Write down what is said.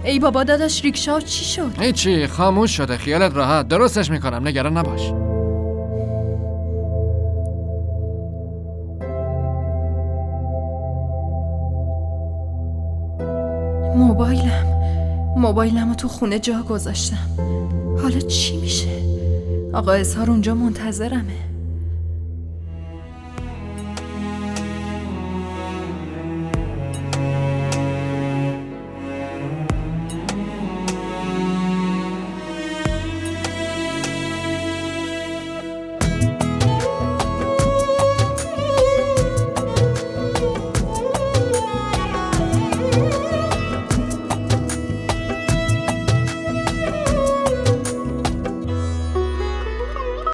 ای بابا داداش ریکشا چی شد؟ هیچی، خاموش شده. خیالت راحت، درستش میکنم، نگران نباش. موبایلمو تو خونه جا گذاشتم. حالا چی میشه؟ آقا اظهار اونجا منتظرمه.